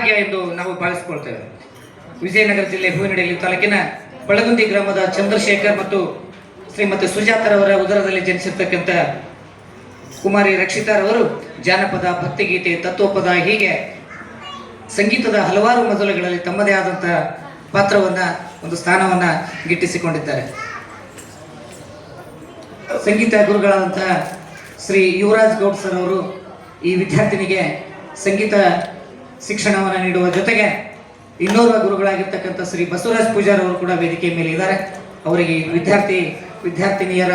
ಭಾಗ್ಯ ಎಂದು ನಾವು ಭಾವಿಸಿಕೊಳ್ತೇವೆ. ವಿಜಯನಗರ ಜಿಲ್ಲೆ ಹೂವಿನಡಹಳ್ಳಿ ತಾಲೂಕಿನ ಬಳಗುಂದಿ ಗ್ರಾಮದ ಚಂದ್ರಶೇಖರ್ ಮತ್ತು ಶ್ರೀಮತಿ ಸುಜಾತರವರ ಉದರದಲ್ಲಿ ಜನಿಸಿರ್ತಕ್ಕಂಥ ಕುಮಾರಿ ರಕ್ಷಿತಾರವರು ಜಾನಪದ, ಭಕ್ತಿಗೀತೆ, ತತ್ವಪದ ಹೀಗೆ ಸಂಗೀತದ ಹಲವಾರು ಮಜಲುಗಳಲ್ಲಿ ತಮ್ಮದೇ ಆದಂತಹ ಪಾತ್ರವನ್ನ, ಒಂದು ಸ್ಥಾನವನ್ನ ಗಿಟ್ಟಿಸಿಕೊಂಡಿದ್ದಾರೆ. ಸಂಗೀತ ಗುರುಗಳಾದಂತಹ ಶ್ರೀ ಯುವರಾಜ್ ಗೌಡ್ ಸರ್ ಅವರು ಈ ವಿದ್ಯಾರ್ಥಿನಿಗೆ ಸಂಗೀತ ಶಿಕ್ಷಣವನ್ನು ನೀಡುವ ಜೊತೆಗೆ ಇನ್ನೋರ್ವ ಗುರುಗಳಾಗಿರ್ತಕ್ಕಂಥ ಶ್ರೀ ಬಸವರಾಜ್ ಪೂಜಾರ್ ಅವರು ಕೂಡ ವೇದಿಕೆ ಮೇಲೆ ಇದ್ದಾರೆ. ಅವರಿಗೆ ವಿದ್ಯಾರ್ಥಿನಿಯರ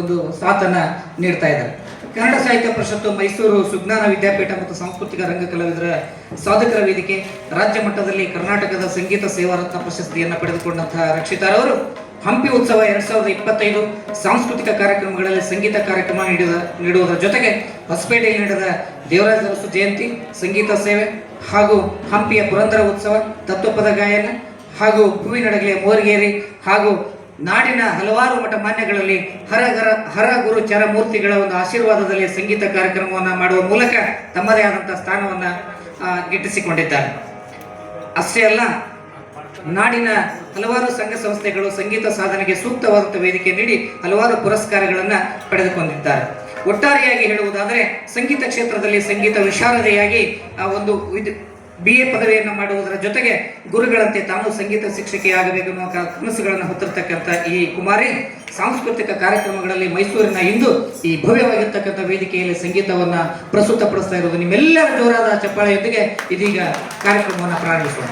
ಒಂದು ಸಾಥನ್ನ ನೀಡ್ತಾ ಇದ್ದಾರೆ. ಕನ್ನಡ ಸಾಹಿತ್ಯ ಪರಿಷತ್ತು, ಮೈಸೂರು ಸುಜ್ಞಾನ ವಿದ್ಯಾಪೀಠ ಮತ್ತು ಸಾಂಸ್ಕೃತಿಕ ರಂಗ ಕಲಾವಿದರ ಸಾಧಕರ ವೇದಿಕೆ, ರಾಜ್ಯ ಮಟ್ಟದಲ್ಲಿ ಕರ್ನಾಟಕದ ಸಂಗೀತ ಸೇವಾರತ್ನ ಪ್ರಶಸ್ತಿಯನ್ನು ಪಡೆದುಕೊಂಡಂತಹ ರಕ್ಷಿತಾರವರು ಹಂಪಿ ಉತ್ಸವ 2025 ಸಾಂಸ್ಕೃತಿಕ ಕಾರ್ಯಕ್ರಮಗಳಲ್ಲಿ ಸಂಗೀತ ಕಾರ್ಯಕ್ರಮ ನೀಡುವುದರ ಜೊತೆಗೆ ಹೊಸಪೇಟೆಯಲ್ಲಿ ನಡೆದ ದೇವರಾಜ ಅರಸು ಜಯಂತಿ, ಸಂಗೀತ ಸೇವೆ ಹಾಗೂ ಹಂಪಿಯ ಪುರಂದರ ಉತ್ಸವ, ತತ್ವಪದ ಗಾಯನ ಹಾಗೂ ಹೂವಿನಡಗಲಿಯ ಮೋರ್ಗೇರಿ ಹಾಗೂ ನಾಡಿನ ಹಲವಾರು ಮಠ ಮಾನ್ಯಗಳಲ್ಲಿ ಹರ ಗುರು ಚರಮೂರ್ತಿಗಳ ಒಂದು ಆಶೀರ್ವಾದದಲ್ಲಿ ಸಂಗೀತ ಕಾರ್ಯಕ್ರಮವನ್ನು ಮಾಡುವ ಮೂಲಕ ತಮ್ಮದೇ ಆದಂತಹ ಸ್ಥಾನವನ್ನು ಗಿಟ್ಟಿಸಿಕೊಂಡಿದ್ದಾರೆ. ಅಷ್ಟೇ ಅಲ್ಲ, ನಾಡಿನ ಹಲವಾರು ಸಂಘ ಸಂಸ್ಥೆಗಳು ಸಂಗೀತ ಸಾಧನೆಗೆ ಸೂಕ್ತವಾದಂತಹ ವೇದಿಕೆ ನೀಡಿ ಹಲವಾರು ಪುರಸ್ಕಾರಗಳನ್ನು ಪಡೆದುಕೊಂಡಿದ್ದಾರೆ. ಒಟ್ಟಾರೆಯಾಗಿ ಹೇಳುವುದಾದರೆ ಸಂಗೀತ ಕ್ಷೇತ್ರದಲ್ಲಿ ಸಂಗೀತ ವಿಶಾರದೆಯಾಗಿ ಒಂದು BA ಪದವಿಯನ್ನು ಮಾಡುವುದರ ಜೊತೆಗೆ ಗುರುಗಳಂತೆ ತಾನು ಸಂಗೀತ ಶಿಕ್ಷಕಿಯಾಗಬೇಕು ಅನ್ನುವ ಕನಸುಗಳನ್ನು ಹೊತ್ತಿರತಕ್ಕಂಥ ಈ ಕುಮಾರಿ ಸಾಂಸ್ಕೃತಿಕ ಕಾರ್ಯಕ್ರಮಗಳಲ್ಲಿ ಮೈಸೂರಿನ ಇಂದು ಈ ಭವ್ಯವಾಗಿರ್ತಕ್ಕಂಥ ವೇದಿಕೆಯಲ್ಲಿ ಸಂಗೀತವನ್ನ ಪ್ರಸ್ತುತಪಡಿಸ್ತಾ ಇರುವುದು. ನಿಮ್ಮೆಲ್ಲರ ಜೋರಾದ ಚಪ್ಪಾಳೆಯೊಂದಿಗೆ ಇದೀಗ ಕಾರ್ಯಕ್ರಮವನ್ನು ಪ್ರಾರಂಭಿಸೋಣ.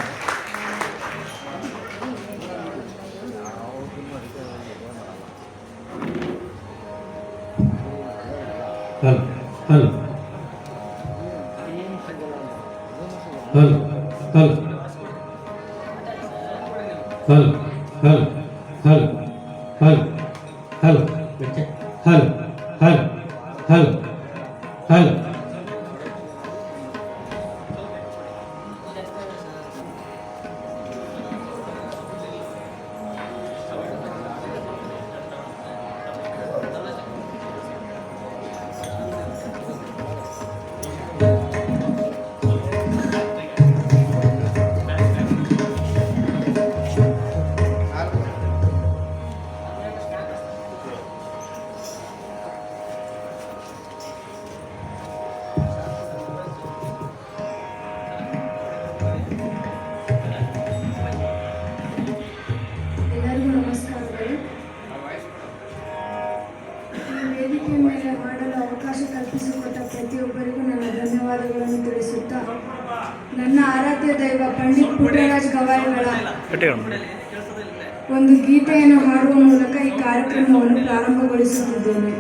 ಮಾಡಲು ಅವಕಾಶ ಕಲ್ಪಿಸಿಕೊಟ್ಟ ಪ್ರತಿಯೊಬ್ಬರಿಗೂ ನನ್ನ ಧನ್ಯವಾದಗಳನ್ನು ತಿಳಿಸುತ್ತಾ, ನನ್ನ ಆರಾಧ್ಯ ದೈವ ಪಂಡಿತ್ ಪುಟ್ಟರಾಜ್ ಗವಾಯಿಗಳ ಒಂದು ಗೀತೆಯನ್ನು ಹಾಡುವ ಮೂಲಕ ಈ ಕಾರ್ಯಕ್ರಮವನ್ನು ಪ್ರಾರಂಭಗೊಳಿಸುತ್ತಿದ್ದೇನೆ.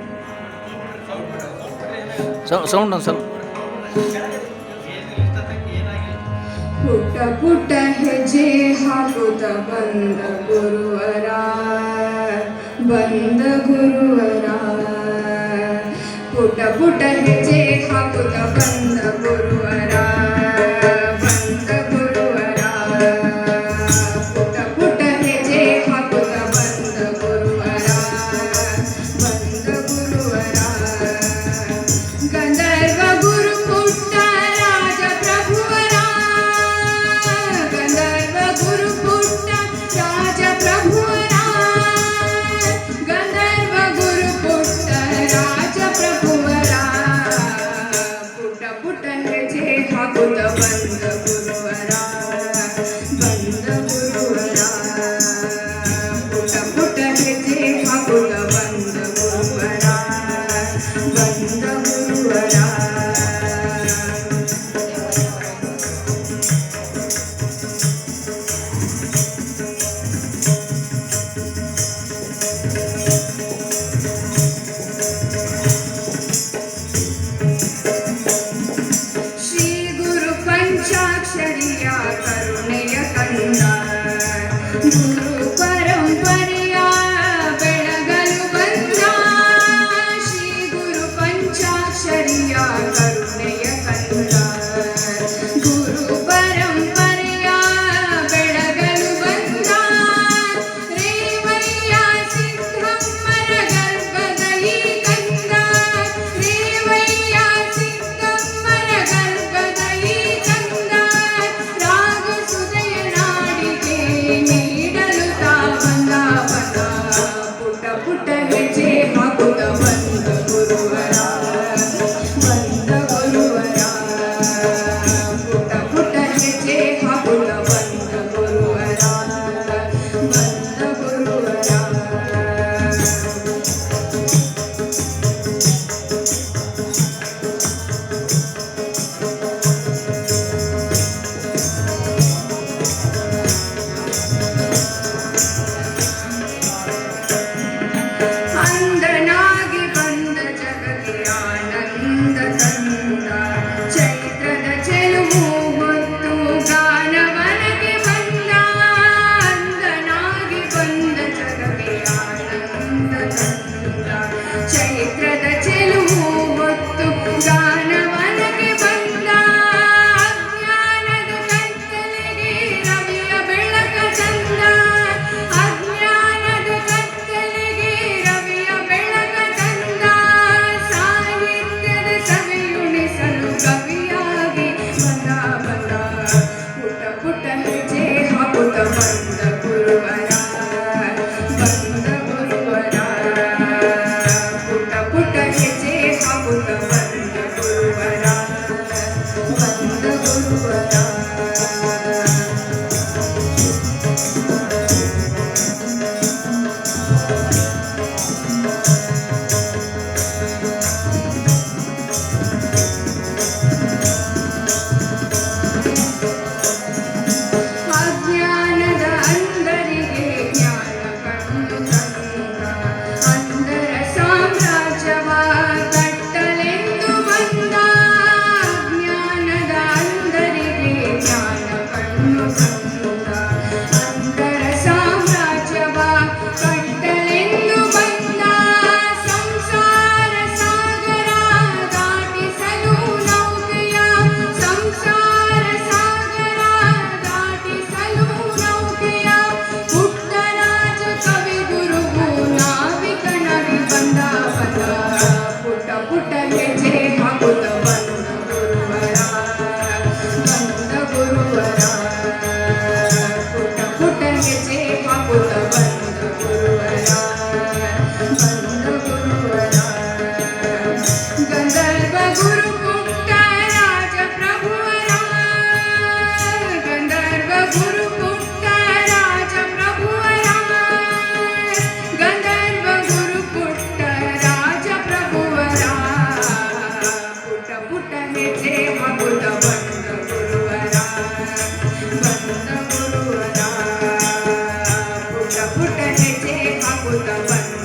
ಪುಟ್ಟ ಪುಟ್ಟ ಹೆಜ್ಜೆ ಹಾಕುತ್ತ ಬಂದ ಗುರುವರ ಪುಟ್ಟ ಪುಟ್ಟ ಹೆಜ್ಜೆ ಹಾಕುತ್ತ ಬಂದ ಗುರುವರ ಪುಟ್ಟ ಪುಟ್ಟ ಹೆಜ್ಜೆ ಹಾಕುತ್ತ ಬಂದ ಗುರುವರ ಗಂಧರ್ವ ಗುರು ಪುಟ್ಟ ರಾಜ ಪ್ರಭುವರ ಗಂಧರ್ವ ಗುರು ಪುಟ್ಟ ರಾಜ ಪ್ರಭುವರ ಗಂಧರ್ವ ಗುರು ಪುಟ್ಟ ರಾಜ ಪ್ರಭುವರ ಪುಟ್ಟ ಪುಟ್ಟ ಹೆಜ್ಜೆ बंद गुरुवरा बंद गुरुवरा पुट पुट ह्याचे हापूत बंद गुरुवरा बंद गुरुवरा पुट ह्याचे हापूत बंद